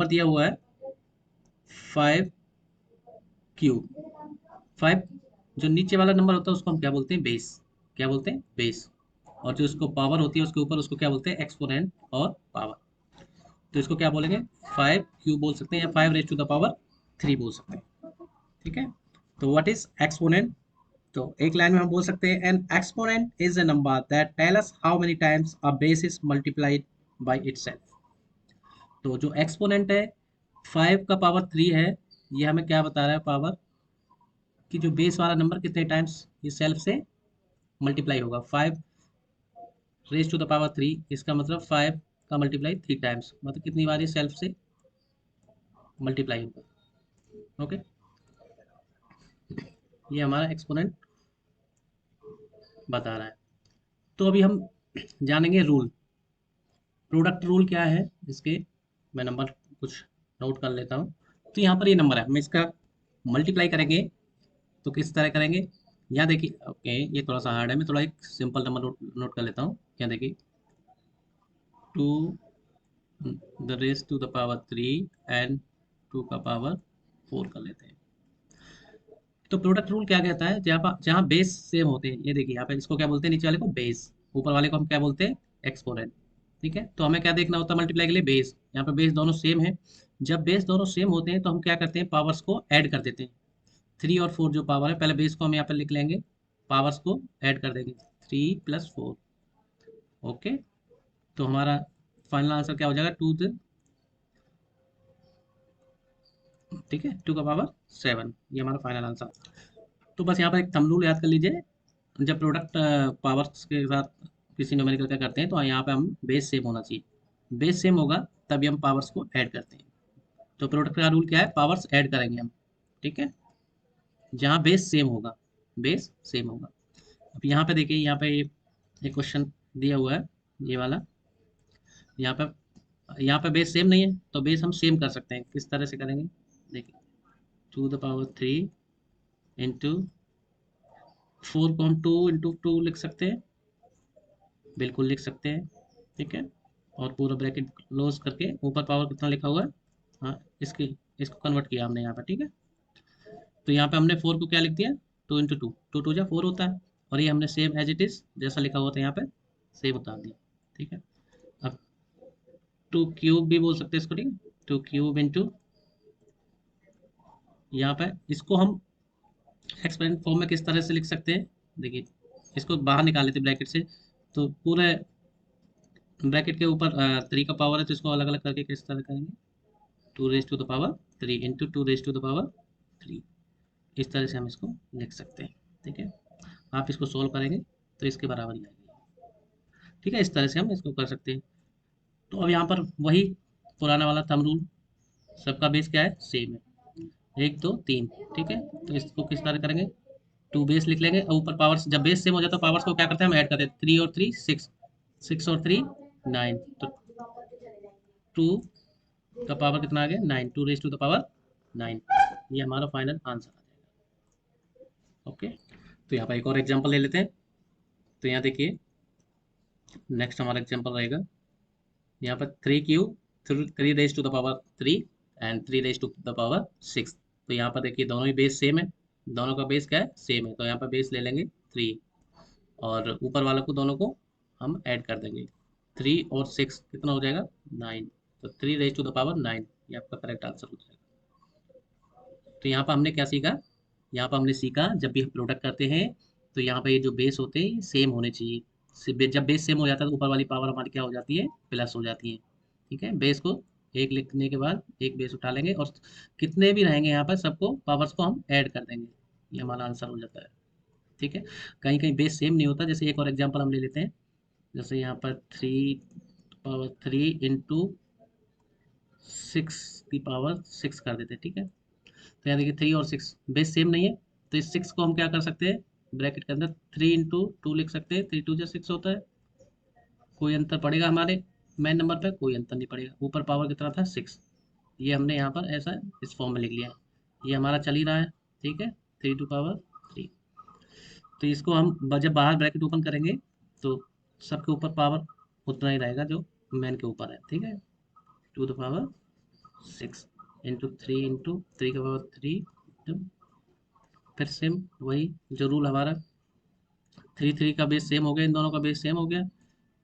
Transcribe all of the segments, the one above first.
Number दिया हुआ है 5 क्यूब। 5 जो नीचे वाला नंबर होता है उसको हम क्या बोलते हैं, बेस। क्या बोलते हैं, बेस। और जो उसको पावर होती है उसके ऊपर, उसको क्या बोलते हैं, एक्सपोनेंट और पावर। तो इसको क्या बोलेंगे, 5 क्यूब बोल सकते हैं या 5 रेज टू द पावर 3 बोल सकते हैं। ठीक है। तो व्हाट इज एक्सपोनेंट? तो एक लाइन में हम बोल सकते हैं an exponent is a number that tell us how many times a base is multiplied by itself. तो जो एक्सपोनेंट है 5 का पावर 3 है, ये हमें क्या बता रहा है, पावर कि जो बेस वाला नंबर कितने टाइम्स इस सेल्फ से मल्टीप्लाई होगा। 5 रेज टू द पावर 3, इसका मतलब 5 का मल्टीप्लाई 3 टाइम्स, मतलब कितनी बार ये सेल्फ से मल्टीप्लाई होगा। ओके, ये हमारा एक्सपोनेंट बता रहा है। तो अभी हम जानेंगे रूल। प्रोडक्ट रूल क्या है इसके, मैं नंबर कुछ नोट कर लेता हूँ। तो यहाँ पर ये नंबर है, हम इसका मल्टीप्लाई करेंगे तो किस तरह करेंगे, यहाँ देखिए। ओके, ये थोड़ा सा हार्ड है, मैं थोड़ा एक सिंपल नंबर नोट कर लेता हूँ। यहाँ देखिए, 2 the raise to the power 3 and 2 का पावर 4 कर लेते हैं। तो प्रोडक्ट रूल क्या कहता है, जहाँ बेस सेम होते हैं, ये देखिए यहाँ पे इसको क्या बोलते हैं, नीचे वाले को बेस, ऊपर वाले को हम क्या बोलते हैं, एक्सपोनेंट। ठीक है, तो हमें क्या देखना होता है मल्टीप्लाई के लिए, बेस। यहाँ पे बेस दोनों सेम है। जब बेस दोनों सेम होते हैं तो हम क्या करते हैं, पावर्स को ऐड कर देते हैं। 3 और 4 जो पावर है, पहले बेस को हम यहाँ पे लिख लेंगे, पावर्स को ऐड कर देंगे, 3 + 4। ओके, तो हमारा फाइनल आंसर क्या हो जाएगा, 2 ठीक है, 2 का पावर 7, ये हमारा फाइनल आंसर। तो बस यहाँ पर एक थंब रूल याद कर लीजिए, जब प्रोडक्ट पावर्स के साथ किसी न्यूमेरिकल का करते हैं तो यहाँ पे हम बेस सेम होना चाहिए, बेस सेम होगा तभी हम पावर्स को ऐड करते हैं। तो प्रोडक्ट का रूल क्या है, पावर्स ऐड करेंगे हम। ठीक है, जहाँ बेस सेम होगा, बेस सेम होगा। अब यहाँ पे देखिए, यहाँ पे ये क्वेश्चन दिया हुआ है, ये वाला। यहाँ पे बेस सेम नहीं है तो बेस हम सेम कर सकते हैं, किस तरह से करेंगे, देखिए, 2 ^ 3 इंटू 4 को हम 2 × 2 लिख सकते हैं, बिल्कुल लिख सकते हैं। ठीक है, और पूरा ब्रैकेट क्लोज करके ऊपर पावर कितना लिखा हुआ है, हाँ, इसको कन्वर्ट किया हमने यहाँ पर। ठीक है, तो यहाँ पे हमने 4 को क्या लिख दिया, 2 × 2, 2 × 2 = 4 होता है, और ये हमने सेम एज इट इज जैसा लिखा हुआ था यहाँ पे सेम उतार दिया। ठीक है, अब 2 क्यूब भी बोल सकते हैं इसको। ठीक है, 2 क्यूब इंटू, यहाँ पे इसको हम एक्सपेरेंट फॉर्म में किस तरह से लिख सकते हैं, देखिए, इसको बाहर निकाल लेते ब्रैकेट से, तो पूरे ब्रैकेट के ऊपर 3 का पावर है, तो इसको अलग अलग करके किस तरह करेंगे, 2 ^ 3 इंटू 2 ^ 3, इस तरह से हम इसको लिख सकते हैं। ठीक है, आप इसको सोल्व करेंगे तो इसके बराबर ही आएगी। ठीक है, इस तरह से हम इसको कर सकते हैं। तो अब यहाँ पर वही पुराना वाला थंब रूल, सबका बेस क्या है, सेम है, 1 2 3। ठीक है, तो इसको किस तरह करेंगे, 2 बेस लिख लेंगे, और ऊपर पावर्स, जब बेस सेम हो जाता है पावर्स को क्या करते हैं, हम ऐड करते हैं, 3 और 3 6, 6 और 3 9, तो 2 का पावर कितना आ गया, 9, 2 ^ 9, ये हमारा फाइनल आंसर आ जाएगा। ओके, तो यहाँ पर एक और एग्जांपल ले लेते हैं। तो यहाँ देखिए, नेक्स्ट हमारा एग्जांपल रहेगा, यहाँ पर 3 क्यूब, 3 ^ 3 एंड 3 ^ 6। तो यहाँ पर देखिए दोनों ही बेस सेम है, दोनों का बेस क्या है, सेम है, तो यहाँ पर बेस ले लेंगे 3, और ऊपर वाला को दोनों को हम ऐड कर देंगे, 3 और 6 कितना हो जाएगा, 9, तो 3 ^ 9, ये आपका करेक्ट आंसर हो जाएगा। तो यहाँ पर हमने क्या सीखा, यहाँ पर हमने सीखा जब भी हम प्रोडक्ट करते हैं तो यहाँ पर ये जो बेस होते हैं सेम होने चाहिए। जब बेस सेम हो जाता है तो ऊपर वाली पावर हमारी क्या हो जाती है, प्लस हो जाती है। ठीक है, बेस को एक लिखने के बाद एक बेस उठा लेंगे, और कितने भी रहेंगे यहाँ पर सबको, पावर्स को हम ऐड कर देंगे, ये हमारा आंसर हो जाता है। ठीक है, कहीं कहीं बेस सेम नहीं होता, जैसे एक और एग्जांपल हम ले लेते हैं, जैसे यहाँ पर 3 इंटू 6 की पावर 6 कर देते हैं। ठीक है, तो यहाँ देखिए 3 और 6 बेस सेम नहीं है, तो इस 6 को हम क्या कर सकते हैं, ब्रैकेट के अंदर 3 × 2 लिख सकते हैं, 3 × 2 = 6 होता है। कोई अंतर पड़ेगा हमारे मेन नंबर पे, कोई अंतर नहीं पड़ेगा, ऊपर पावर कितना था, 6, ये हमने यहाँ पर ऐसा इस फॉर्म में लिख लिया है, ये हमारा चल ही रहा है। ठीक है, 3 ^ 3, तो इसको हम जब बाहर ब्रैकेट ओपन करेंगे तो सबके ऊपर पावर उतना ही रहेगा जो मेन के ऊपर है। ठीक है, 2 ^ 6 इंटू 3 इंटू 3 का पावर 3, फिर सेम वही जो रूल हमारा 3 का बेस सेम हो गया, इन दोनों का बेस सेम हो गया,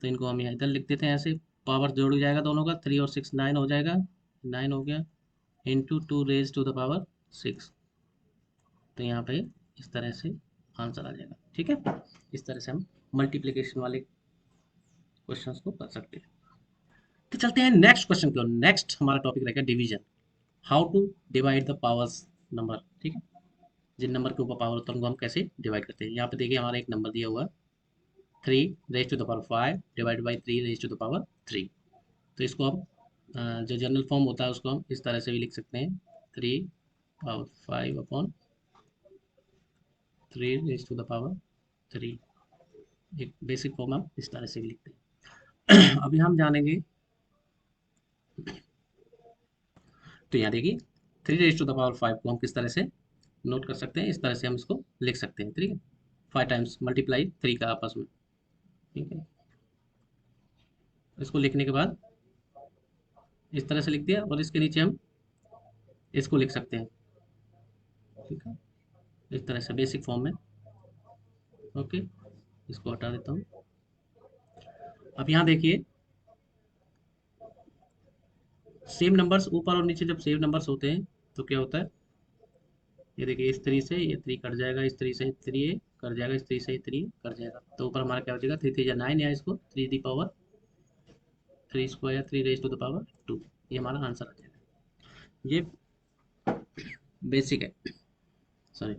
तो इनको हम यहाँ इधर लिख देते हैं ऐसे, पावर जोड़ जाएगा दोनों का, 3 और 6 9 हो जाएगा, 9 हो गया, into 2 raise to the power 6। तो यहाँ पे इस तरह से आंसर आ जाएगा। ठीक है, इस तरह से हम मल्टीप्लिकेशन वाले क्वेश्चंस को कर सकते हैं। तो चलते हैं नेक्स्ट क्वेश्चन की ओर। नेक्स्ट हमारा टॉपिक रहेगा division, how to divide the powers number. ठीक है, जिन नंबर के ऊपर पावर होता है उनको हम कैसे डिवाइड करते हैं। यहाँ पे देखिए हमारा एक नंबर दिया हुआ है 3 raise to the power 5 divide by 3 raise to the power 3। तो इसको हम जो जनरल फॉर्म होता है उसको हम इस तरह से भी लिख सकते हैं, 3 power 5 upon 3 raise to the power 3। एक बेसिक फॉर्म हम इस तरह से भी लिखते हैं। अभी हम जानेंगे, तो यहाँ देखिए 3 रेज टू द पावर 5 को हम किस तरह से नोट कर सकते हैं, इस तरह से हम इसको लिख सकते हैं। ठीक है, 5 टाइम्स मल्टीप्लाई 3 का आपस में। ठीक है, इसको लिखने के बाद इस तरह से लिख दिया, और इसके नीचे हम इसको लिख सकते हैं। ठीक है, इस तरह से बेसिक फॉर्म में। ओके, इसको हटा देता हूँ। अब यहाँ देखिए सेम नंबर्स ऊपर और नीचे जब सेम नंबर्स होते हैं तो क्या होता है, ये देखिए इस 3 से ये 3 कट जाएगा, इस 3 से 3 कट जाएगा, इस 3 से 3 कट जाएगा, तो ऊपर हमारा क्या हो जाएगा 3 3 या 9, या इसको 3 the power 3 square 3 raise to the power 2। ये हमारा आंसर आ जाएगा। ये बेसिक है, सॉरी।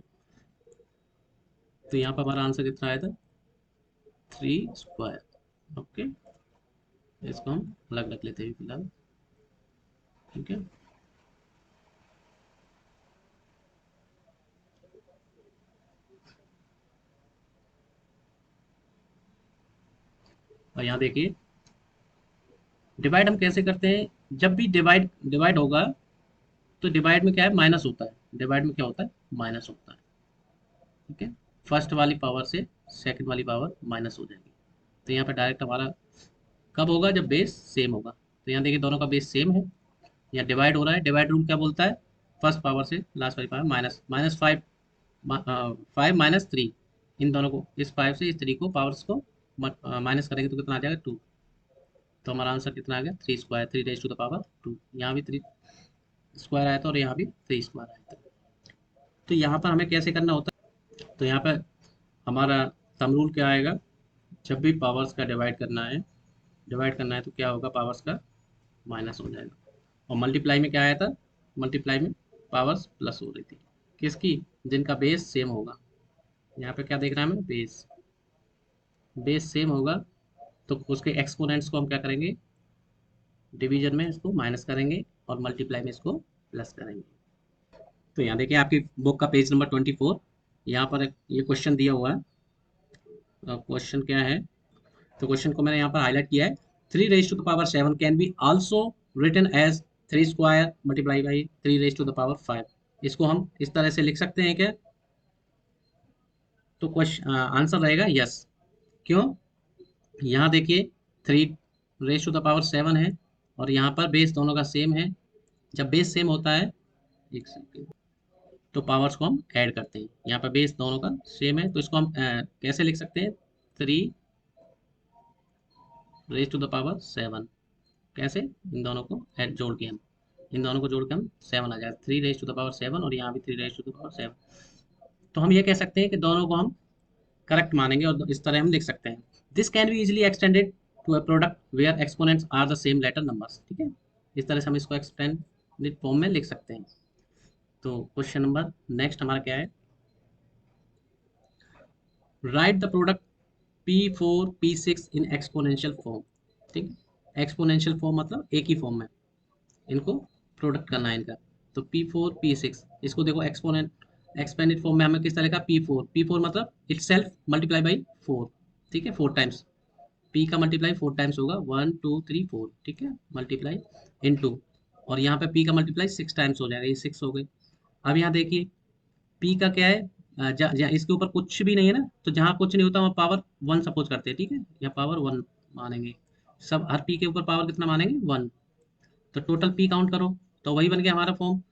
तो यहाँ पर हमारा आंसर कितना आया था 3 स्क्वायर। ओके, इसको हम अलग रख लेते हैं फिलहाल। ठीक है, और यहाँ देखिए डिवाइड हम कैसे करते हैं, जब भी डिवाइड डिवाइड होगा तो डिवाइड में क्या है माइनस होता है, डिवाइड में क्या होता है माइनस होता है। ठीक है, फर्स्ट वाली पावर से सेकंड वाली पावर माइनस हो जाएगी। तो यहाँ पे डायरेक्ट हमारा कब होगा, जब बेस सेम होगा। तो यहाँ देखिए दोनों का बेस सेम है, यहाँ डिवाइड हो रहा है। डिवाइड रूल क्या बोलता है, फर्स्ट पावर से लास्ट वाली पावर माइनस, माइनस 5 5 माइनस 3, इन दोनों को, इस 5 से इस 3 को पावर्स को माइनस करेंगे तो कितना आ जाएगा 2। तो हमारा आंसर कितना आ गया 3 square 3 raise to the power 2। यहाँ भी 3 स्क्वायर आया था और यहाँ भी 3 स्क्वायर आया था। तो यहाँ पर हमें कैसे करना होता है, तो यहाँ पर हमारा थंब रूल क्या आएगा, जब भी पावर्स का डिवाइड करना है तो क्या होगा, पावर्स का माइनस हो जाएगा। और मल्टीप्लाई में क्या आया था, मल्टीप्लाई में पावर्स प्लस हो रही थी, किसकी, जिनका बेस सेम होगा। यहाँ पे क्या देख रहा है हमें, बेस बेस सेम होगा, तो उसके एक्सपोनेंट्स को हम क्या करेंगे, डिवीजन में इसको माइनस करेंगे और मल्टीप्लाई में इसको प्लस करेंगे। तो यहाँ देखिए आपकी बुक का पेज नंबर 24, यहाँ पर ये क्वेश्चन दिया हुआ है। क्वेश्चन क्या है, तो क्वेश्चन को मैंने यहाँ पर हाईलाइट किया है, 3 raise to the power 7 can be also written as 3 square multiply by 3 raise to the power 5। इसको हम इस तरह से लिख सकते हैं क्या, तो क्वेश्चन आंसर रहेगा यस। क्यों, यहाँ देखिए 3 रेज टू द पावर 7 है और यहाँ पर बेस दोनों का सेम है। जब बेस सेम होता है, एक सेकेंड, तो पावर्स को हम ऐड करते हैं। यहाँ पर बेस दोनों का सेम है तो इसको हम कैसे लिख सकते हैं, 3 रेज टू द पावर 7। कैसे, इन दोनों को ऐड जोड़ के हम, इन दोनों को जोड़ के हम 7 आ जाएगा, 3 रेज टू द पावर 7 और यहाँ भी 3 रेज टू द पावर 7। तो हम ये कह सकते हैं कि दोनों को हम करेक्ट मानेंगे और इस तरह हम लिख सकते हैं, this can be easily extended to a product where exponents are the same letter numbers. ठीक है, इस तरह से हम इसको एक्सटेंडेड फॉर्म में लिख सकते हैं। तो क्वेश्चन नंबर नेक्स्ट हमारा क्या है, right the product P4 P6 in exponential form. ठीक है, एक्सपोनेंशियल फॉर्म मतलब एक ही फॉर्म में इनको प्रोडक्ट करना है इनका। तो P4 P6 इसको देखो एक्सपोनेंट एक्सपेंडेड फॉर्म में हमें किस तरह का, P4 मतलब इटसेल्फ मल्टीप्लाई बाई 4। ठीक है, 4 टाइम्स, P का मल्टीप्लाई 4 टाइम्स होगा, 1 2 3 4। ठीक है, मल्टीप्लाई इनटू, और यहाँ पे P का मल्टीप्लाई 6 टाइम्स हो जाएगा, ये 6 हो गई। अब यहाँ देखिए P का क्या है, जहाँ इसके ऊपर कुछ भी नहीं है ना, तो जहाँ कुछ नहीं होता वहाँ पावर 1 सपोज करते हैं। ठीक है, या पावर 1 मानेंगे, सब हर P के ऊपर पावर कितना मानेंगे 1। तो टोटल P काउंट करो, तो वही बन गया हमारा फॉर्म।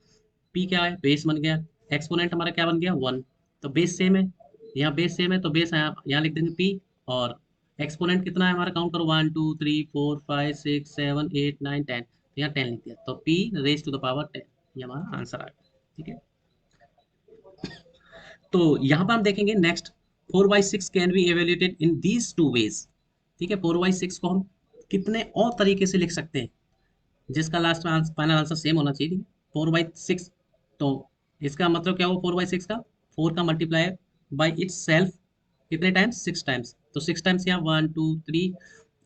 पी क्या है, बेस बन गया, एक्सपोनेंट हमारा क्या बन गया 1, तो बेस सेम है, यहाँ बेस सेम है तो बेस यहाँ लिख देंगे पी, और एक्सपोनेंट कितना है हमारा, काउंट करो 1 2 3 4 5 6 7 8 9 10, तो यहाँ 10 लिख दिया, तो P raise to the power 10, ये हमारा आंसर आ गया। ठीक है, तो यहाँ पर हम देखेंगे next, 4/6 can be evaluated in these two ways. ठीक है, 4/6 को हम कितने और तरीके से लिख सकते हैं, जिसका लास्ट में फाइनल आंसर सेम होना चाहिए। 4/6, तो इसका मतलब क्या हुआ 4/6 का, 4 का मल्टीप्लाई बाई इट्स सेल्फ कितने टाइम्स, 6 टाइम्स, तो 6 टाइम्स यहाँ 1 2 3,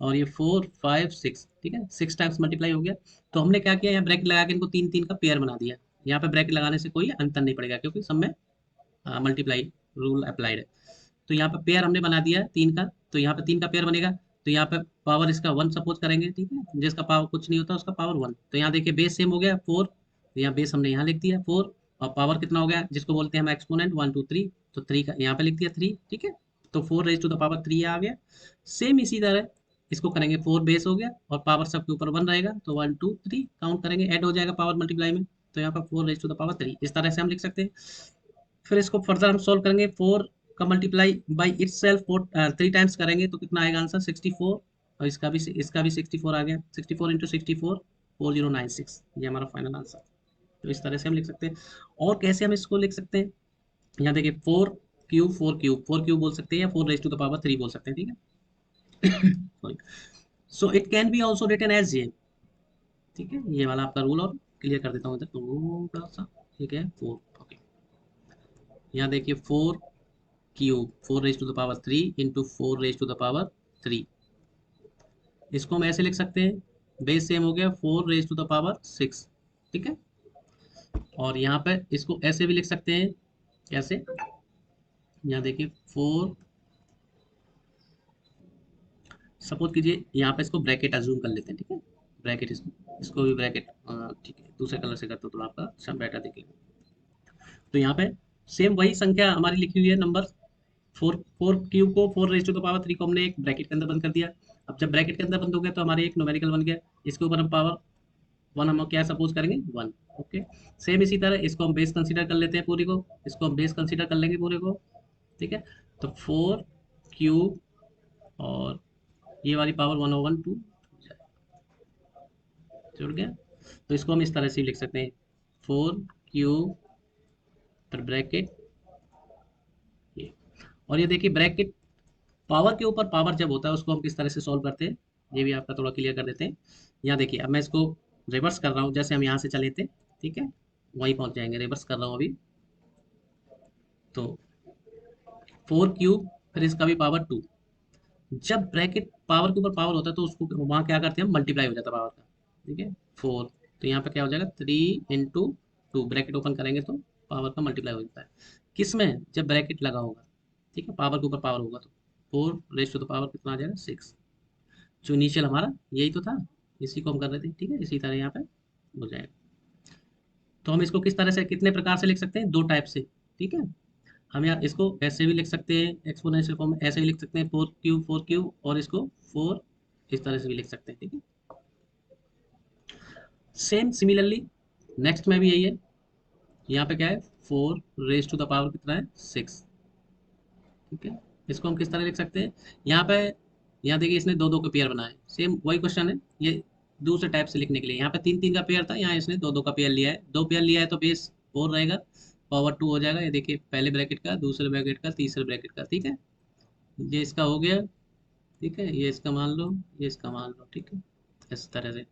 और ये 4 5 6, ठीक है, 6 टाइम्स मल्टीप्लाई हो गया। तो हमने क्या किया, यहाँ ब्रैकेट लगा के इनको तीन तीन का पेयर बना दिया। यहाँ पे ब्रैकेट लगाने से कोई अंतर नहीं पड़ेगा क्योंकि सब में मल्टीप्लाई रूल अप्लाइड है। तो यहाँ पे पेयर हमने बना दिया है तीन का, तो यहाँ पे तीन का पेयर बनेगा, तो यहाँ पे पावर इसका 1 सपोज करेंगे, ठीक है, जिसका पावर कुछ नहीं होता उसका पावर 1, तो यहाँ देखिए बेस सेम हो गया 4, तो यहाँ बेस हमने यहाँ लिख दिया 4, और पावर कितना हो गया जिसको बोलते हैं हम एक्सपोनेंट 1 2 3, तो 3 का यहाँ पे लिख दिया 3, ठीक है, तो 4 रेज टू द पावर 3 आ गया। सेम इसी तरह इसको करेंगे, 4 बेस हो गया और पावर सबके ऊपर 1 रहेगा, तो 1 2 3 काउंट करेंगे, ऐड हो जाएगा पावर मल्टीप्लाई में, तो यहाँ पर 4 रेज टू द पावर 3, इस तरह से हम लिख सकते हैं। फिर इसको फर्दर हम सोल्व करेंगे, 4 का multiply by it self 3 times करेंगे तो कितना आएगा आंसर 64, और इसका भी 64 आ गया, 64 × 64 4096, ये हमारा फाइनल आंसर। तो इस तरह से हम लिख सकते हैं। और कैसे हम इसको लिख सकते हैं, यहाँ देखिए 4 क्यूब बोल सकते हैं या 4 रेज टू द पावर 3 बोल सकते हैं, ठीक है। Sorry, so it can be also written as ये, ठीक है, ये वाला आपका रूल और क्लियर कर देता हूँ इधर थोड़ा सा, ठीक है, 4, ओके, यहाँ देखिए 4 cube 4 raise to the power 3 into 4 raise to the power 3, इसको हम ऐसे लिख सकते हैं, बेस सेम हो गया 4 रेज टू द पावर 6, ठीक है, और यहाँ पे इसको ऐसे भी लिख सकते हैं, कैसे, यहाँ देखिए 4, सपोज कीजिए यहाँ पे इसको ब्रैकेट अज्यूम कर लेते हैं, ठीक है, ब्रैकेट इसको भी ब्रैकेट, ठीक है, दूसरे कलर से करते हो तो आपका अच्छा बेटर दिखेगा। तो यहाँ पे सेम वही संख्या हमारी लिखी हुई है नंबर, 4 क्यूब को 4 रेज टू द पावर 3 को हमने एक ब्रैकेट के अंदर बंद कर दिया। अब जब ब्रैकेट के अंदर बंद हो गया तो हमारे एक न्यूमेरिकल बन गया, इसके ऊपर हम पावर 1 हम क्या सपोज करेंगे 1, ओके। सेम इसी तरह इसको हम बेस कंसीडर कर लेते हैं पूरी को, इसको हम बेस कंसीडर कर लेंगे पूरे को, ठीक है, तो 4 क्यूब और ये वाली पावर 1/2 जुड़ गया, तो इसको हम इस तरह से लिख सकते हैं, 4 क्यूब पर ब्रैकेट ये, और ये देखिए ब्रैकेट पावर के ऊपर पावर जब होता है उसको हम किस तरह से सॉल्व करते हैं, ये भी आपका थोड़ा क्लियर कर देते हैं। यहाँ देखिए अब मैं इसको रिवर्स कर रहा हूँ, जैसे हम यहाँ से चले थे, ठीक है, वहीं पहुँच जाएंगे, रिवर्स कर रहा हूँ अभी, तो 4 क्यूब फिर इसका भी पावर 2, जब ब्रैकेट पावर के ऊपर पावर होता है तो उसको वहाँ क्या करते हैं हम, मल्टीप्लाई हो जाता है पावर का, ठीक है, 4, तो यहाँ पे क्या हो जाएगा 3 × 2, ब्रैकेट ओपन करेंगे तो पावर का मल्टीप्लाई हो जाता है, किस में, जब ब्रैकेट लगा होगा, ठीक है, पावर के ऊपर पावर होगा, तो 4 रेज टू द पावर कितना आ जाएगा 6, जो इनिशियल हमारा यही तो था, इसी को हम कर रहे थे, ठीक है, इसी तरह यहाँ पे हो जाएगा। तो हम इसको किस तरह से कितने प्रकार से लिख सकते हैं, 2 टाइप से, ठीक है, हम यहाँ इसको ऐसे भी लिख सकते हैं एक्सपोनेंशियल फॉर्म में, ऐसे भी लिख सकते हैं 4 क्यूब और इसको 4 इस तरह से भी लिख सकते हैं, ठीक है, सेम सिमिलरली नेक्स्ट में भी यही है, यहाँ पे क्या है 4 रेज टू द पावर कितना है 6, ठीक है, इसको हम किस तरह लिख सकते हैं, यहाँ पे यहाँ देखिए इसने दो दो का पेयर बनाया है, सेम वही क्वेश्चन है, ये दूसरे टाइप से लिखने के लिए, यहाँ पे तीन तीन का पेयर था, यहाँ इसने दो दो का पेयर लिया है, 2 पेयर लिया है तो बेस 4 रहेगा, पावर 2 हो जाएगा, ये देखिए पहले ब्रैकेट का, दूसरे ब्रैकेट का, तीसरे ब्रैकेट का, ठीक है, ये इसका हो गया, ठीक है, ये इसका मान लो, ये इसका मान लो, ठीक है, इस तरह से।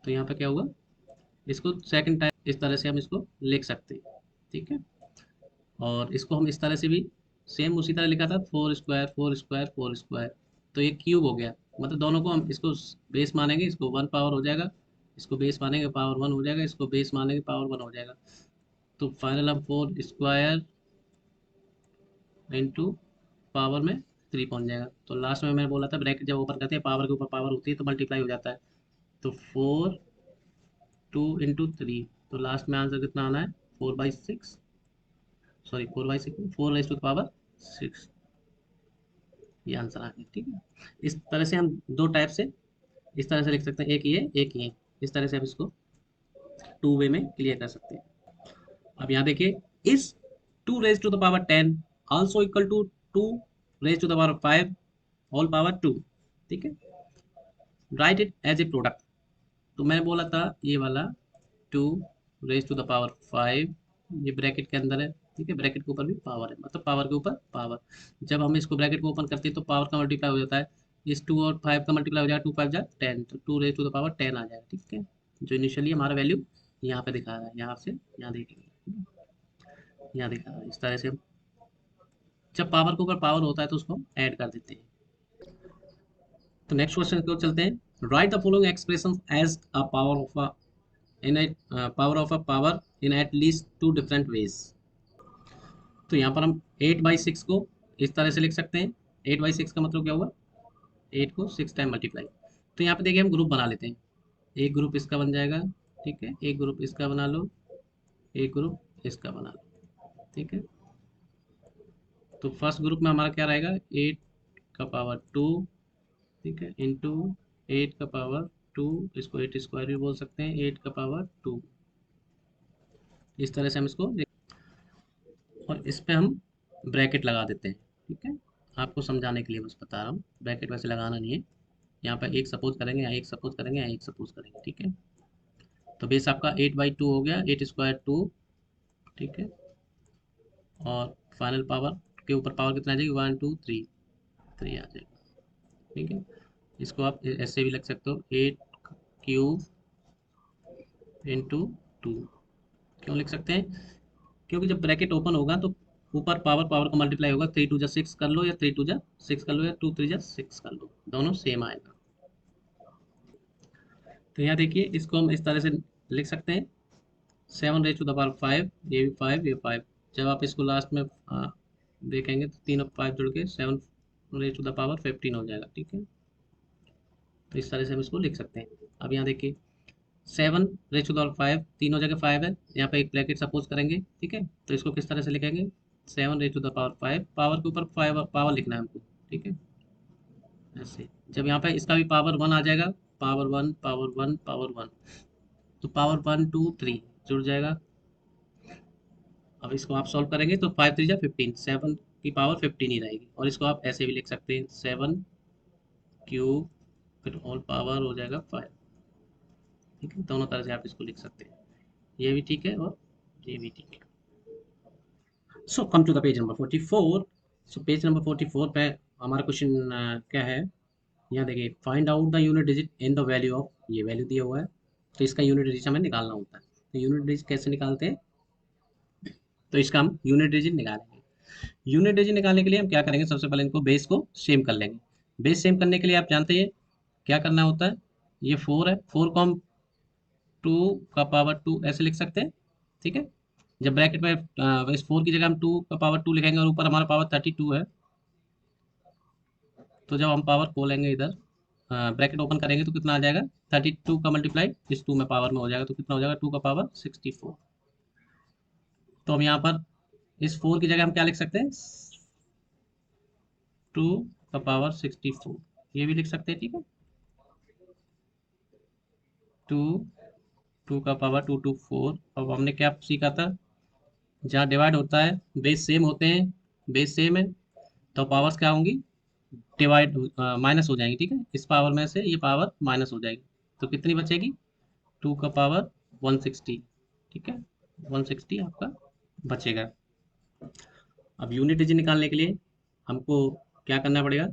तो यहाँ पे क्या हुआ, इसको सेकंड टाइप इस तरह से हम इसको लिख सकते हैं, ठीक है, और इसको हम इस तरह से भी सेम उसी तरह लिखा था, 4 स्क्वायर 4 स्क्वायर 4 स्क्वायर, तो ये क्यूब हो गया, मतलब दोनों को हम इसको बेस मानेंगे, इसको 1 पावर हो जाएगा, इसको बेस मानेंगे पावर 1 हो जाएगा, इसको बेस मानेंगे पावर 1 हो जाएगा, तो फाइनल हम 4 स्क्वायर इंटू पावर में 3 पहुंच जाएगा, तो लास्ट में मैंने बोला था ब्रैकेट जब ओपन करते हैं पावर के ऊपर पावर होती है तो मल्टीप्लाई हो जाता है, तो 4 2 × 3, तो लास्ट में आंसर कितना आना है 4/6, sorry 4/6 4 raise to the power 6, ये आंसर आ गया। ठीक है, इस तरह से हम दो टाइप से इस तरह से लिख सकते हैं, एक ये एक ये, इस तरह से हम इसको टू वे में क्लियर कर सकते हैं। अब यहाँ देखिए, इस 2 raised to the power 10 also equal to 2 raised to the power 5 whole power 2। ठीक है, write it as a product. तो मैंने बोला था ये वाला 2 raised to the power 5, ये ब्रैकेट के अंदर है। ठीक है, ब्रैकेट के ऊपर भी पावर है, मतलब पावर के ऊपर पावर। जब हम इसको ब्रैकेट को ओपन करते हैं तो पावर का मल्टीप्लाई हो जाता है, इस 2 और 5 का मल्टीप्लाई हो जाएगा, 2 5 जा 10, तो 2 raised to the power 10 आ जाएगा। ठीक है, जो इनिशियली हमारा वैल्यू यहाँ पे दिखा रहा है, यहाँ से यहाँ देखेंगे, यहाँ दिखा रहा है। इस तरह से हम जब पावर के ऊपर पावर होता है तो उसको ऐड कर देते हैं। तो नेक्स्ट क्वेश्चन की ओर चलते हैं। Write the following expression as a power of a in power of a power in at least 2 different ways. तो यहाँ पर हम 8/6 को इस तरह से लिख सकते हैं। 8/6 का मतलब क्या हुआ, 8 को 6 टाइम मल्टीप्लाई। तो यहाँ पे देखिए हम ग्रुप बना लेते हैं। एक ग्रुप इसका बन जाएगा, ठीक है, एक ग्रुप इसका बना लो, एक ग्रुप इसका बना लो। ठीक है, तो फर्स्ट ग्रुप में हमारा क्या रहेगा, 8 का पावर 2, ठीक है, इंटू 8 का पावर 2, इसको 8 स्क्वायर भी बोल सकते हैं, 8 का पावर 2। इस तरह से हम इसको और इस पे हम ब्रैकेट लगा देते हैं। ठीक है, आपको समझाने के लिए बस बता रहा हूँ, ब्रैकेट वैसे लगाना नहीं है। यहाँ पर एक सपोज करेंगे, यहाँ एक सपोज करेंगे, यहाँ एक सपोज करेंगे। ठीक है, तो बेस आपका 8/2 हो गया, 8 स्क्वायर 2। ठीक है, और फाइनल पावर के ऊपर पावर कितना आ जाएगी, 1 2 3, 3 आ जाएगा। ठीक है, इसको आप ऐसे भी लिख सकते हो, 8³ इंटू 2। क्यों लिख सकते हैं, क्योंकि जब ब्रैकेट ओपन होगा तो ऊपर पावर पावर का मल्टीप्लाई होगा, 3 2 जा 6 कर लो, या 3 2 जा 6 कर लो, या 2 3 जा 6 कर लो, दोनों सेम आएगा। तो यहाँ देखिए, इसको हम इस तरह से लिख सकते हैं, 7 raised to the power 5, ये भी 5, ये 5। जब आप इसको लास्ट में देखेंगे तो 3 और 5 जुड़ के 7 raised to the power 15 हो जाएगा। ठीक है, तो इस तरह से हम इसको लिख सकते हैं। अब यहाँ देखिए, 7 raised to the power 5, तीनों जगह 5 है, यहाँ पे एक ब्रैकेट सपोज करेंगे। ठीक है, तो इसको किस तरह से लिखेंगे, 7 raised to the power 5, power के ऊपर 5 पावर लिखना है हमको। ठीक है, ऐसे जब यहाँ पे इसका भी पावर 1 आ जाएगा, पावर 1 पावर 1 पावर 1, तो पावर 1 2 3 जुड़ जाएगा। अब इसको आप सॉल्व करेंगे तो 5 3 जा 15, 7 की पावर 15 ही रहेगी। और इसको आप ऐसे भी लिख सकते हैं, 7³ फिर ऑल पावर हो जाएगा 5। ठीक है, दोनों तरह से आप इसको लिख सकते हैं, ये भी ठीक है और ये भी ठीक है। So come to the page number 44। So page number 44 पे हमारा क्वेश्चन क्या है, यहाँ देखिए, find out the unit digit in the value of, ये वैल्यू दिया हुआ है, तो इसका यूनिट डिजिट हमें निकालना होता है। तो यूनिट डिजिट कैसे निकालते हैं, तो इसका हम यूनिट डिजिट निकालेंगे। यूनिट डिजिट निकालने के लिए हम क्या करेंगे, सबसे पहले इनको बेस को सेम कर लेंगे। बेस सेम करने के लिए आप जानते हैं क्या करना होता है, ये 4 है, 4 को हम 2 का पावर 2 ऐसे लिख सकते हैं। ठीक है, जब ब्रैकेट में इस 4 की जगह हम 2 का पावर 2 लिखेंगे और ऊपर हमारा पावर 32 है, तो जब हम पावर खोलेंगे इधर, ब्रैकेट ओपन करेंगे तो कितना आ जाएगा, 32 का मल्टीप्लाई इस 2 में पावर में हो जाएगा, तो कितना हो जाएगा, 2 का पावर 64। तो हम यहाँ पर इस 4 की जगह हम क्या लिख सकते हैं, 2 का पावर 64, ये भी लिख सकते हैं। ठीक है, 2 2 का पावर 2 2 4। अब हमने क्या सीखा था, जहाँ डिवाइड होता है बेस सेम होते हैं, बेस सेम है तो पावर्स क्या होंगी, डिवाइड माइनस हो जाएंगी। ठीक है, इस पावर में से ये पावर माइनस हो जाएगी, तो कितनी बचेगी, 2 का पावर 160। ठीक है, 160 आपका बचेगा। अब यूनिट डिजिट निकालने के लिए हमको क्या करना पड़ेगा,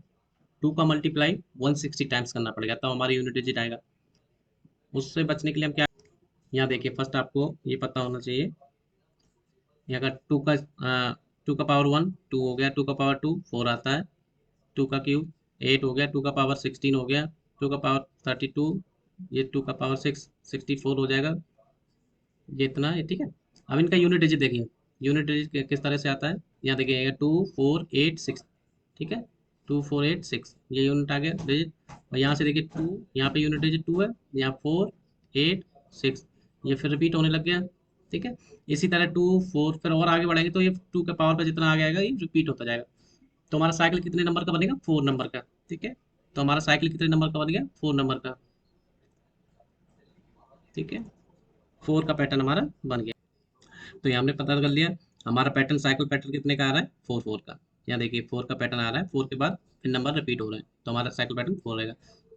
2 का मल्टीप्लाई 160 टाइम्स करना पड़ेगा, तब हमारा यूनिट डिजिट आएगा। उससे बचने के लिए हम क्या, यहाँ देखिए, फर्स्ट आपको ये पता होना चाहिए, यहाँ का 2 का पावर 1 2 हो गया, 2 का पावर 2 4 आता है, 2 का क्यूब 8 हो गया, 2 का पावर 16 हो गया, 2 का पावर 32, ये 2 का पावर 64 हो जाएगा, ये इतना है। ठीक है, अब इनका यूनिट डिजिट देखिए, यूनिट डिजिट किस तरह से आता है, यहाँ देखिए 2 4 8 6। ठीक है, 2 4 8 6, ये यूनिट आ गया डिजिट। और यहाँ से देखिए 2, यहाँ पे यूनिट डिजिट 2 है, यहाँ 4 8 6, ये फिर रिपीट होने लग गया। ठीक है, इसी तरह 2 4 फिर और आगे बढ़ेंगे तो ये 2 के पावर पर जितना आगे आएगा ये रिपीट होता जाएगा। तो हमारा साइकिल कितने नंबर का बनेगा, 4 नंबर का। ठीक है, तो हमारा साइकिल कितने नंबर का बन गया, 4 नंबर का। ठीक है, 4 का पैटर्न हमारा बन गया। तो ये हमने पता कर लिया हमारा पैटर्न, साइकिल पैटर्न कितने का आ रहा है, 4 4 का। यहाँ देखिए 4 का पैटर्न आ रहा है, 4 के बाद फिर नंबर रिपीट हो रहे हैं, तो हमारा साइकिल पैटर्न 4 रहेगा।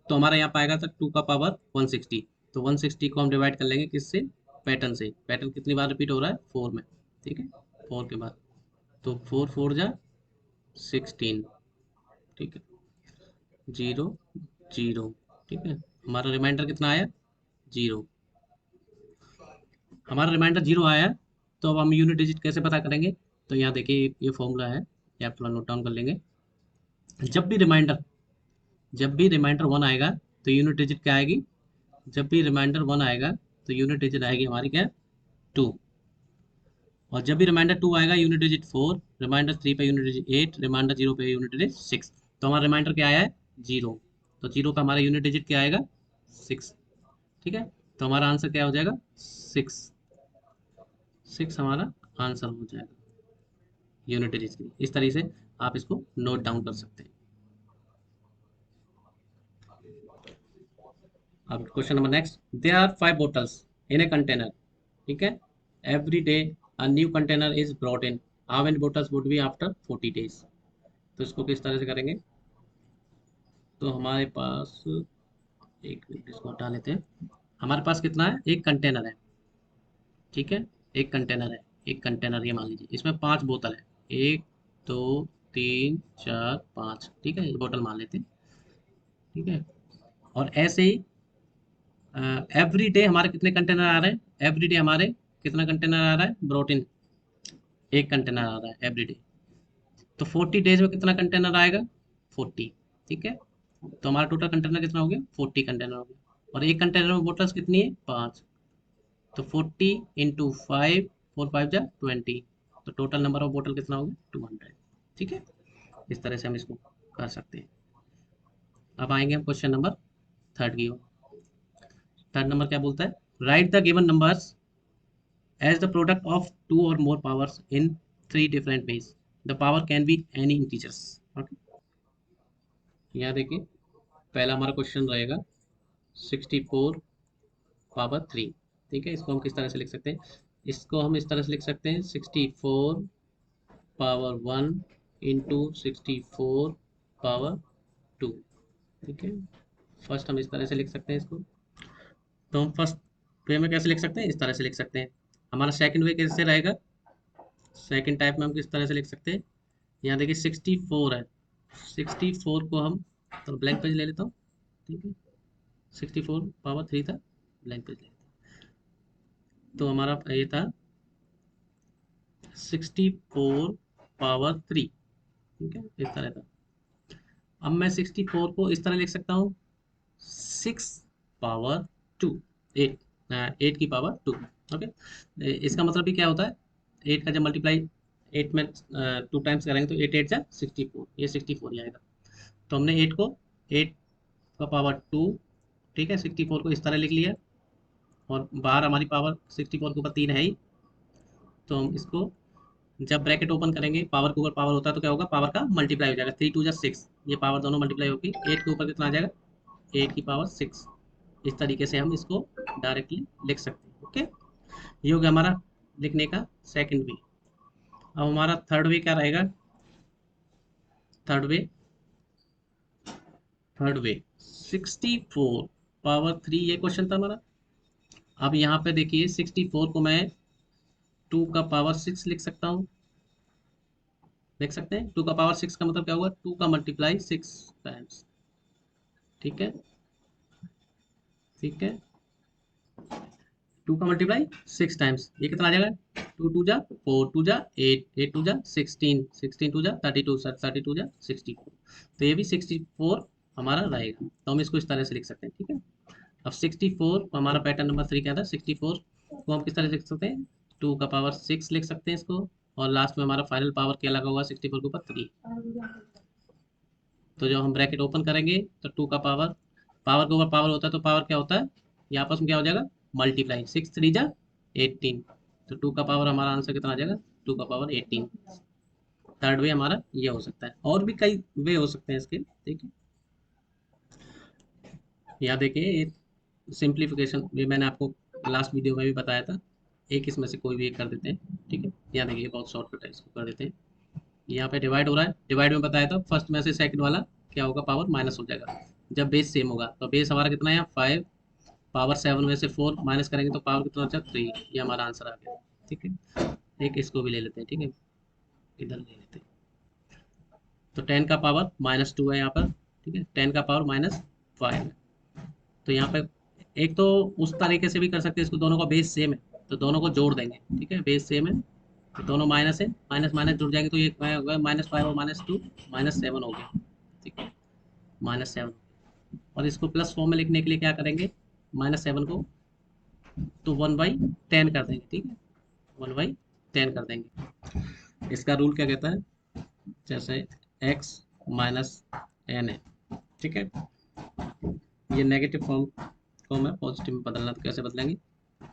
तो हमारा यहाँ पाएगा था 2 का पावर 160। तो 160 को हम डिवाइड कर लेंगे किससे, पैटर्न से। पैटर्न कितनी बार रिपीट हो रहा है, 4 में। ठीक है, 4 के बाद तो 4 4 जा 16। ठीक है, 0 0। ठीक है, हमारा रिमाइंडर कितना आया, 0। हमारा रिमाइंडर 0 आया। तो अब हम यूनिट डिजिट कैसे पता करेंगे, तो यहाँ देखिए ये फॉर्मूला है, ये आप थोड़ा नोट डाउन कर लेंगे। जब भी रिमाइंडर, जब भी रिमाइंडर 1 आएगा तो यूनिट डिजिट क्या आएगी, जब भी रिमाइंडर 1 आएगा तो यूनिट डिजिट आएगी हमारी क्या, 2। और जब भी रिमाइंडर 2 आएगा यूनिट डिजिट 4, रिमाइंडर 3 पे यूनिट डिजिट 8, रिमाइंडर 0 पे यूनिट डिजिट 6। तो हमारा रिमाइंडर क्या आया है, 0। तो 0 का हमारा यूनिट डिजिट क्या आएगा, 6। ठीक है, तो हमारा आंसर क्या हो जाएगा, 6। 6 हमारा आंसर हो जाएगा यूनिट डिजिट के लिए। इस तरीके से आप इसको नोट डाउन कर सकते हैं। अब question number next, there are 5 bottles in a container. ठीक है, every day a new container is brought in, how many bottles would be after 40 days। तो इसको किस तरह से करेंगे, तो हमारे पास, एक मिनट इसको हटा लेते हैं। हमारे पास कितना है, एक कंटेनर है। ठीक है, एक कंटेनर है, एक कंटेनर ये मान लीजिए, इसमें 5 बोतल है, 1 2 3 4 5। ठीक है, ये बोतल मान लेते हैं। ठीक है, और ऐसे ही एवरी डे हमारे कितने कंटेनर आ रहे हैं, एवरी डे हमारे कितना कंटेनर आ रहा है, ब्रोटीन एक कंटेनर आ रहा है एवरी डे। तो 40 डेज में कितना कंटेनर आएगा, 40। ठीक है, तो हमारा टोटल कंटेनर कितना हो गया, 40 कंटेनर हो गया। और एक कंटेनर में बोटल्स कितनी है, 5। तो 40 इंटू 5, 4 5 जा 20। तो टोटल नंबर ऑफ बोटल कितना हो गया, 200। ठीक है, इस तरह से हम इसको कर सकते हैं। अब आएंगे हम क्वेश्चन नंबर थर्ड की ओर। थर्ड नंबर क्या बोलता है, right the given numbers as the product of two or more powers in 3 different ways. The power can be any integers. Okay? यहाँ देखिए पहला हमारा क्वेश्चन रहेगा 64 पावर 3। ठीक है, इसको हम किस तरह से लिख सकते हैं, इसको हम इस तरह से लिख सकते हैं 64 पावर 1 इंटू 64 पावर 2। ठीक है, फर्स्ट हम इस तरह से लिख सकते हैं इसको। तो हम फर्स्ट वे में कैसे लिख सकते हैं, इस तरह से लिख सकते हैं। हमारा सेकंड वे कैसे रहेगा, सेकंड टाइप में हम किस तरह से लिख सकते हैं, यहाँ देखिए 64 है, 64 को हम, तो ब्लैंक पेज ले लेता हूँ। ठीक है, 64 पावर 3 था, ब्लैंक पेज ले लेता हूँ। तो हमारा ये था 64 पावर 3। ठीक है, इस तरह था। अब मैं 64 को इस तरह लिख सकता हूँ 6 पावर 2, 8, 8 की पावर 2। ओके, इसका मतलब भी क्या होता है, 8 का जब मल्टीप्लाई 8 में 2 टाइम्स करेंगे तो 8 8 जा 64, ये 64 ही आएगा। तो हमने 8 को 8 का पावर 2, ठीक है, 64 को इस तरह लिख लिया। और बाहर हमारी पावर 64 के ऊपर 3 है ही, तो हम इसको जब ब्रैकेट ओपन करेंगे, पावर के ऊपर पावर होता है तो क्या होगा, पावर का मल्टीप्लाई हो जाएगा, 3 2 जा 6, ये पावर दोनों मल्टीप्लाई होगी, 8 के ऊपर कितना आ जाएगा, 8 की पावर 6। इस तरीके से हम इसको डायरेक्टली लिख सकते हैं। ओके, ये हो गया हमारा लिखने का सेकंड वे। अब हमारा थर्ड वे क्या रहेगा, third way, third way 64 power 3, ये क्वेश्चन था हमारा। अब यहाँ पे देखिए 64 को मैं 2 का पावर 6 लिख सकता हूँ, देख सकते हैं 2 का पावर 6 का मतलब क्या होगा, 2 का मल्टीप्लाई 6 टाइम्स। ठीक है, ठीक है, 2 का मल्टीप्लाई 6 टाइम्स, ये कितना आ जाएगा, 2 2 जा 4, 2 जा 8, 8 2 जा 16, 16 2 जा 32, 32 जा 64। तो ये भी 64 हमारा रहेगा, तो हम इसको इस तरह से लिख सकते हैं। ठीक है, अब 64 हमारा पैटर्न नंबर 3 क्या था, 64 को हम किस तरह से लिख सकते हैं, 2 का पावर 6 लिख सकते हैं इसको, और लास्ट में हमारा फाइनल पावर क्या लगा हुआ 64 के ऊपर 3। तो जब हम ब्रैकेट ओपन करेंगे तो 2 का पावर, पावर के ऊपर पावर होता है तो पावर क्या होता है, ये आपस में क्या हो जाएगा, मल्टीप्लाई, 6 3 जा 18। तो 2 का पावर हमारा आंसर कितना आ जाएगा, 2 का पावर 18। थर्ड वे हमारा ये हो सकता है, और भी कई वे हो सकते हैं इसके। ठीक है, यहाँ देखिए ये सिंप्लीफिकेशन भी मैंने आपको लास्ट वीडियो में भी बताया था, एक इसमें से कोई भी एक कर देते हैं। ठीक है, यहाँ देखिए बहुत शॉर्टकट है, इसको कर देते हैं। यहाँ पे डिवाइड हो रहा है, डिवाइड में बताया था फर्स्ट में से सेकंड वाला क्या होगा, पावर माइनस हो जाएगा जब बेस सेम होगा। तो बेस हमारा कितना है, 5, पावर 7 में से 4 माइनस करेंगे तो पावर कितना बचा, 3। ये हमारा आंसर आ गया। ठीक है, एक इसको भी ले लेते हैं। ठीक है, इधर ले लेते हैं। तो 10 का पावर -2 है यहाँ पर। ठीक है, 10 का पावर -5 है। तो यहाँ पे एक तो उस तरीके से भी कर सकते हैं इसको, दोनों का बेस सेम है तो दोनों को जोड़ देंगे। ठीक है, बेस सेम है तो दोनों माइनस है, माइनस माइनस जुड़ जाएंगे तो ये होगा -5 और -2 -7 हो गया। ठीक है, -7। और इसको प्लस फॉर्म में लिखने के लिए क्या करेंगे, -7 को तो 1/10 कर देंगे। ठीक है, 1/10 कर देंगे। इसका रूल क्या कहता है, जैसे x -n है। ठीक है, ये नेगेटिव फॉर्म को मैं पॉजिटिव में बदलना, तो कैसे बदलेंगे,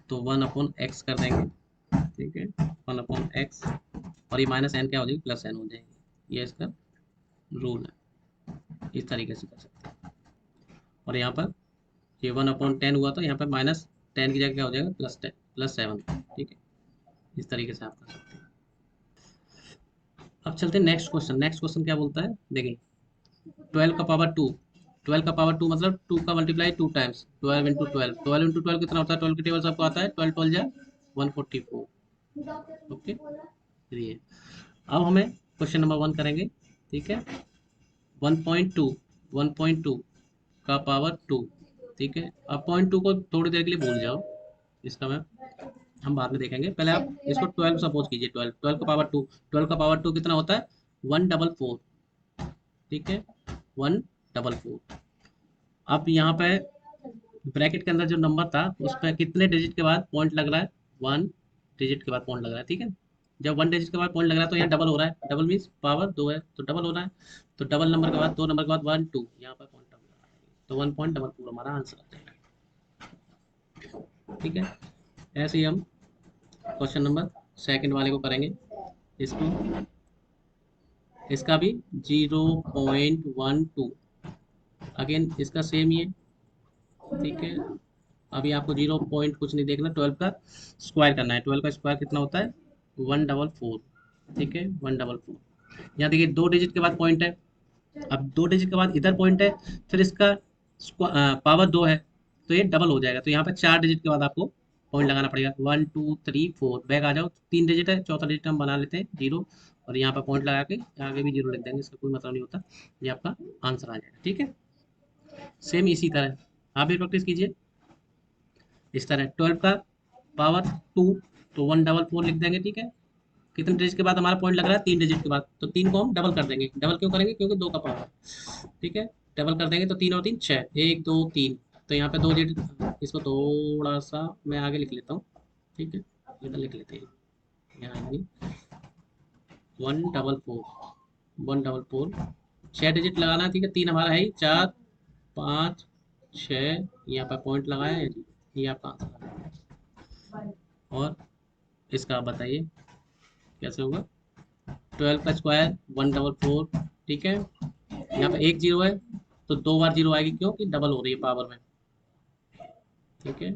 तो 1/x कर देंगे। ठीक है, 1/x, और ये -n क्या हो जाएगी, +n हो जाएगी। ये इसका रूल है, इस तरीके से कर सकते हैं। और यहाँ पर ये 1/10 हुआ तो यहाँ पर -10 की जगह क्या हो जाएगा, +7। ठीक है, इस तरीके से आप कर सकते हैं। अब चलते हैं नेक्स्ट क्वेश्चन। नेक्स्ट क्वेश्चन क्या बोलता है, देखिए 12 का पावर 2, 12 का पावर 2 मतलब 2 का मल्टीप्लाई 2 टाइम्स, 12 इंटू 12, 12 इंटू 12 कितना होता है, 12 की टेबल सबको आता है, 12 12 जा 144। ओके, चलिए अब हमें क्वेश्चन नंबर 1 करेंगे। ठीक है, 1.2, 1.2 का पावर 2। ठीक है, अब 0.2 को थोड़ी देर के लिए भूल जाओ, इसका मैं हम बाद में देखेंगे। पहले आप इसको 12 सपोज कीजिए, 12, 12 का पावर 2, 12 का पावर 2 कितना होता है, 144। ठीक है, 144। अब यहाँ पे ब्रैकेट के अंदर जो नंबर था उस पर कितने डिजिट के बाद पॉइंट लग रहा है, 1 डिजिट के बाद पॉइंट लग रहा है। ठीक है, जब 1 डिजिट के बाद पॉइंट लग रहा है तो यहाँ डबल हो रहा है, डबल मीन्स पावर 2 है तो डबल हो रहा है। तो डबल नंबर के बाद, 2 नंबर के बाद 1 2, यहाँ पर पॉइंट डबल आ रहा है, तो 1.44 हमारा आंसर आ जाएगा। ठीक है, ऐसे ही हम क्वेश्चन नंबर सेकंड वाले को करेंगे। इसको, इसका भी 0.12, अगेन इसका सेम ही है। ठीक है, अभी आपको 0 पॉइंट कुछ नहीं देखना, 12 का स्क्वायर करना है। 12 का स्क्वायर कितना होता है, 144। ठीक है, 144। यहाँ देखिए 2 डिजिट के बाद पॉइंट है, अब 2 डिजिट के बाद इधर पॉइंट है, फिर इसका पावर 2 है तो ये डबल हो जाएगा। तो यहाँ पर 4 डिजिट के बाद आपको पॉइंट लगाना पड़ेगा, 1 2 3 4, बैक आ जाओ, 3 डिजिट है, चौथा डिजिट हम बना लेते हैं 0, और यहाँ पर पॉइंट लगा के आगे भी 0 लिख देंगे, इसका कोई मतलब नहीं होता, ये आपका आंसर आ जाएगा। ठीक है, सेम इसी तरह आप भी प्रैक्टिस कीजिए। इस तरह 12 का पावर 2 तो 144 लिख देंगे। ठीक है, कितने डिजिट के बाद हमारा पॉइंट लग रहा है, 3 डिजिट के बाद, तो 3 को हम डबल कर देंगे। डबल क्यों करेंगे, क्योंकि 2 का पावर। ठीक है, डबल कर देंगे तो 3 और 3 6, 1 2 3, तो यहाँ पे 2 डिजिट, इसको थोड़ा सा मैं आगे लिख लेता हूँ। ठीक है, इधर लिख लेते हैं, यहाँ भी 144, 144, 6 डिजिट लगाना है। ठीक है, 3 हमारा है ही, 4 5 6, यहाँ पर पॉइंट लगाया है जी, ये आपका आंसर है। और इसका आप बताइए कैसे होगा, 12 का स्क्वायर 144। ठीक है, यहाँ पे 1 0 है तो 2 बार 0 आएगी, क्योंकि डबल हो रही है पावर में। ठीक है,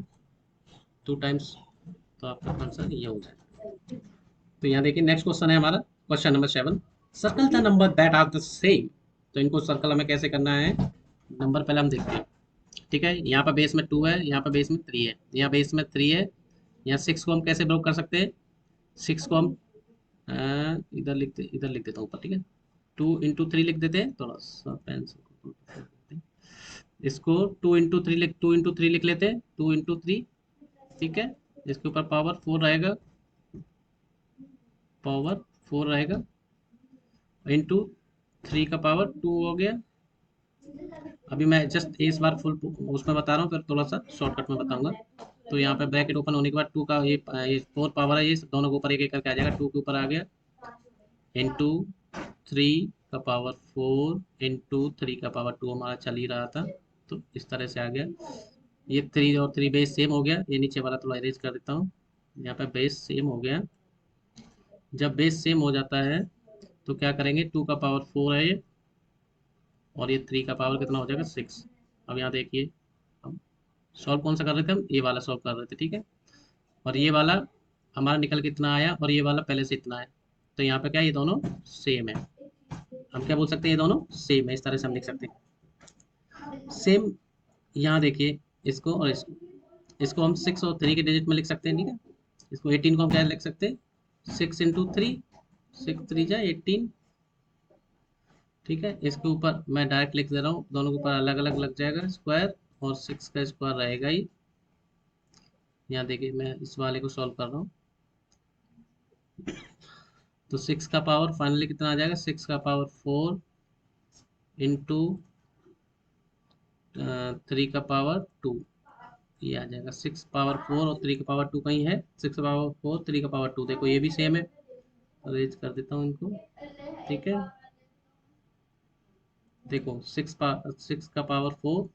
2 टाइम्स, तो आपका आंसर ये हो जाएगा। तो यहाँ देखिए नेक्स्ट क्वेश्चन है हमारा, question number 7, circle the number that are the same. तो इनको सर्कल हमें कैसे करना है, नंबर पहले हम देखते हैं। ठीक है, यहाँ पर बेस में 2 है, यहाँ पर बेस में 3 है, यहाँ बेस में 3 है, यहाँ 6 को हम कैसे ब्लॉक कर सकते हैं, 6 को हम इधर लिख देता हूँ ऊपर। ठीक है, 2 × 3 लिख देते हैं, थोड़ा सा पेंसिल को, इसको 2 × 3 लिख लेते हैं, 2 × 3। ठीक है, इसके ऊपर पावर 4 रहेगा, पावर 4 रहेगा, इंटू 3 का पावर 2 हो गया। अभी मैं जस्ट इस बार फुल उसमें बता रहा हूँ, फिर थोड़ा सा शॉर्टकट में बताऊंगा। तो यहाँ पे ब्रैकेट ओपन होने के बाद 2 का ये 4 पावर है, ये दोनों के ऊपर एक एक करके आ जाएगा, 2 के ऊपर आ गया, इंटू 3 का पावर 4 इंटू 3 का पावर 2 हमारा चल ही रहा था, तो इस तरह से आ गया। ये 3 और 3 बेस सेम हो गया, ये नीचे वाला थोड़ा इरेज कर देता हूँ, यहाँ पे बेस सेम हो गया। जब बेस सेम हो जाता है तो क्या करेंगे, 2 का पावर 4 है ये, और ये 3 का पावर कितना हो जाएगा 6। अब यहाँ देखिए, हम सॉल्व कौन सा कर रहे थे, हम ये वाला सॉल्व कर रहे थे, ठीक है। और ये वाला हमारा निकल के इतना आया, और ये वाला पहले से इतना है, तो यहाँ पे क्या है, ये दोनों सेम है। हम क्या बोल सकते हैं, ये दोनों सेम है, इस तरह से हम लिख सकते हैं सेम। यहाँ देखिए, इसको और इसको हम 6 और 3 के डिजिट में लिख सकते हैं, ठीक है। इसको 18 को हम क्या लिख सकते हैं, 6 × 3, 6×3 = 18, ठीक है। इसके ऊपर मैं डायरेक्ट लिख दे रहा हूँ, दोनों के ऊपर अलग अलग लग जाएगा स्क्वायर, और 6 का स्क्वायर रहेगा ही। यहाँ देखिए, मैं इस वाले को सॉल्व कर रहा हूँ, तो 6 का पावर फाइनली कितना आ जाएगा, 6 का पावर 4 इंटू 3 का पावर 2, ये आ जाएगा 6 पावर 4 और 3 का पावर 2 कहीं है, 6 पावर 4 3 का पावर 2, देखो ये भी सेम है, अरेंज कर देता हूँ इनको, ठीक है। देखो 6 का पावर 4,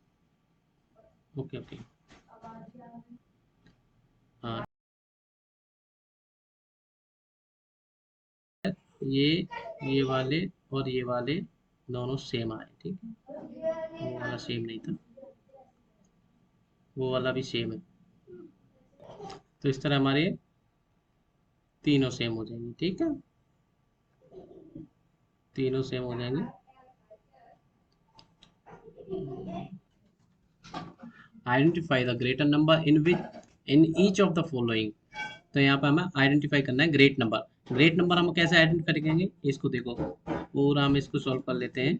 ओके ओके, हाँ, ये ये वाले और ये वाले दोनों सेम आए, ठीक है। वो वाला सेम नहीं था, वो वाला भी सेम है, तो इस तरह हमारे तीनों सेम हो जाएंगे, ठीक है, तीनों सेम हो जाएंगे। Identify the greater number in which in each of the following, तो यहाँ पे हमें आइडेंटिफाई करना है ग्रेट नंबर। ग्रेट नंबर हम कैसे आइडेंटिफाई करेंगे, इसको देखो, पूरा हम इसको सॉल्व कर लेते हैं।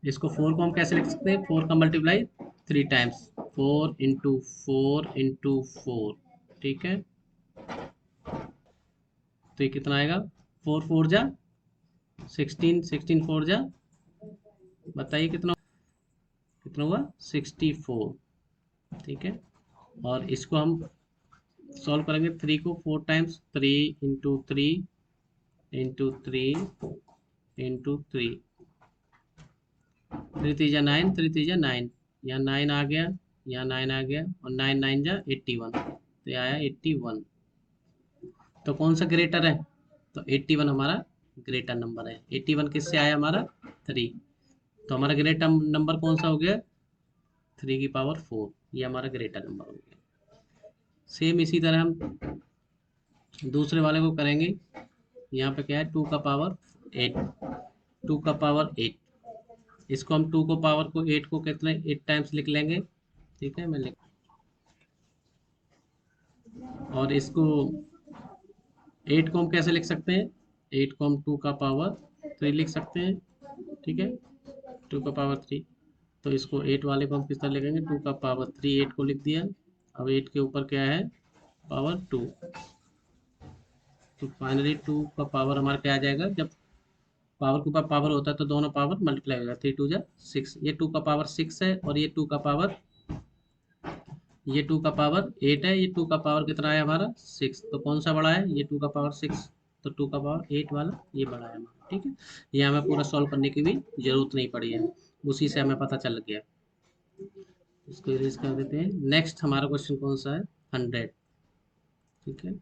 इसको 4 को हम कैसे लिख सकते हैं, 4 का मल्टीप्लाई 3 टाइम्स, 4 × 4 × 4, ठीक है। तो ये कितना आएगा, 4 4 जा 16, 16 4 जा, बताइए कितना कितना हुआ, 64, ठीक है। और इसको हम सॉल्व करेंगे, 3 को 4 टाइम्स, 3 × 3 × 3 × 3, 3 3 जा 9, 3 3 जा 9, यहाँ 9 आ गया, यहाँ 9 आ गया, और 9 9 जा 81, तो ये आया 81। तो कौन सा ग्रेटर है, तो 81 हमारा ग्रेटर नंबर है। 81 किससे आया, हमारा 3, तो हमारा ग्रेटर नंबर कौन सा हो गया, 3 की पावर 4, ये हमारा ग्रेटर नंबर हो गया। सेम इसी तरह हम दूसरे वाले को करेंगे। यहाँ पे क्या है, 2 का पावर 8, 2 का पावर 8, इसको हम 2 को पावर को 8 को कितने 8 टाइम्स लिख लेंगे, ठीक है, मैं लिख, और इसको 8 को हम कैसे लिख सकते हैं, 8 को हम 2 का पावर 3 लिख सकते हैं, ठीक है, 2 का पावर 3। तो इसको 8 वाले को हम किस तरह लिखेंगे, 2 का पावर 3, 8 को लिख दिया, अब 8 के ऊपर क्या है, पावर 2, तो फाइनली 2 का पावर हमारा क्या आ जाएगा, जब पावर के ऊपर पावर होता है तो दोनों पावर मल्टीप्लाई हो जाए, 3 2 जा 6, ये 2 का पावर 6 है, और ये 2 का पावर, ये 2 का पावर 8 है, ये 2 का पावर कितना है हमारा 6, तो कौन सा बड़ा है, ये 2 का पावर 6, तो 2 का पावर 8 वाला ये बड़ा है हमारा, ठीक है। ये हमें पूरा सॉल्व करने की भी जरूरत नहीं पड़ी है, उसी से हमें पता चल गया। इसको इरेज कर देते हैं। नेक्स्ट हमारा क्वेश्चन कौन सा है, 100, ठीक है।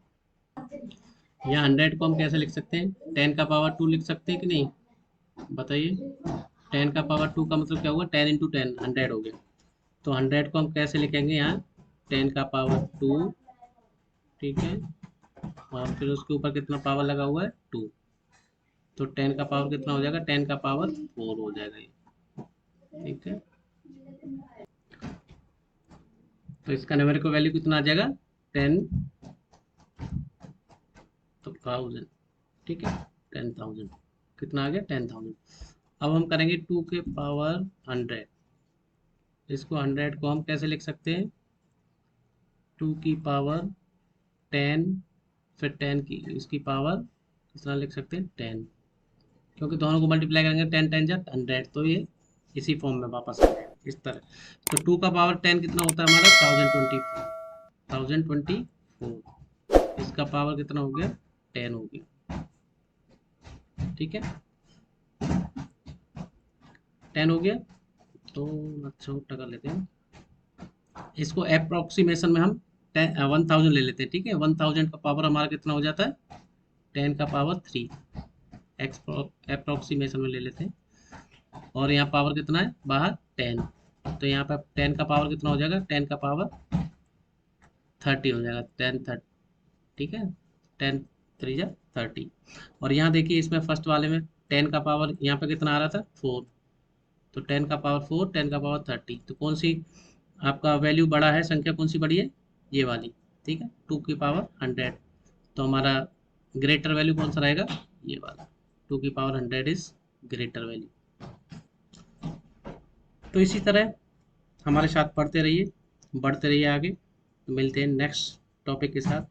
यहाँ 100 को हम कैसे लिख सकते हैं, 10 का पावर 2 लिख सकते हैं कि नहीं, बताइए। 10 का पावर 2 का मतलब क्या हुआ, 10 × 10 100 हो गया, तो 100 को हम कैसे लिखेंगे, यहाँ 10 का पावर 2, ठीक है, और फिर उसके ऊपर कितना पावर लगा हुआ है 2, तो 10 का पावर कितना हो जाएगा, 10 का पावर 4 हो जाएगा ये, ठीक है। तो इसका न्यूमेरिकल वैल्यू कितना आ जाएगा, 10, तो 1000, ठीक है, 10,000 कितना आ गया, 10,000। अब हम करेंगे 2 के पावर 100, इसको 100 को हम कैसे लिख सकते हैं, 2 की पावर 10, फिर 10 की इसकी पावर कितना लिख सकते हैं 10, क्योंकि दोनों को मल्टीप्लाई करेंगे 10 10 जा 100, तो ये इसी फॉर्म में वापस आ जाएगा इस तरह। तो 2 का पावर 10 कितना होता है हमारा 1024, इसका पावर कितना हो गया 10 हो गया, ठीक है, 10 हो गया। तो अच्छा उल्टा कर लेते हैं, इसको अप्रोक्सीमेशन में हम 1000 ले लेते हैं, ठीक है। 1000 का पावर हमारा कितना हो जाता है 10 का पावर 3, अप्रोक्सीमेशन में ले लेते हैं। और यहाँ पावर कितना है बाहर 10, तो यहाँ पे 10 का पावर कितना हो जाएगा, 10 का पावर 30 हो जाएगा, 10 30, ठीक है, 10 3 जा 30। और यहाँ देखिए इसमें फर्स्ट वाले में 10 का पावर यहाँ पे कितना आ रहा था 4, तो 10 का पावर 4, 10 का पावर 30, तो कौन सी आपका वैल्यू बड़ा है, संख्या कौन सी बड़ी है, ये वाली, ठीक है, 2 की पावर 100। तो हमारा ग्रेटर वैल्यू कौन सा रहेगा, ये वाला, 2 की पावर 100 इज ग्रेटर वैल्यू। तो इसी तरह हमारे साथ पढ़ते रहिए, बढ़ते रहिए आगे। तो मिलते हैं नेक्स्ट टॉपिक के साथ।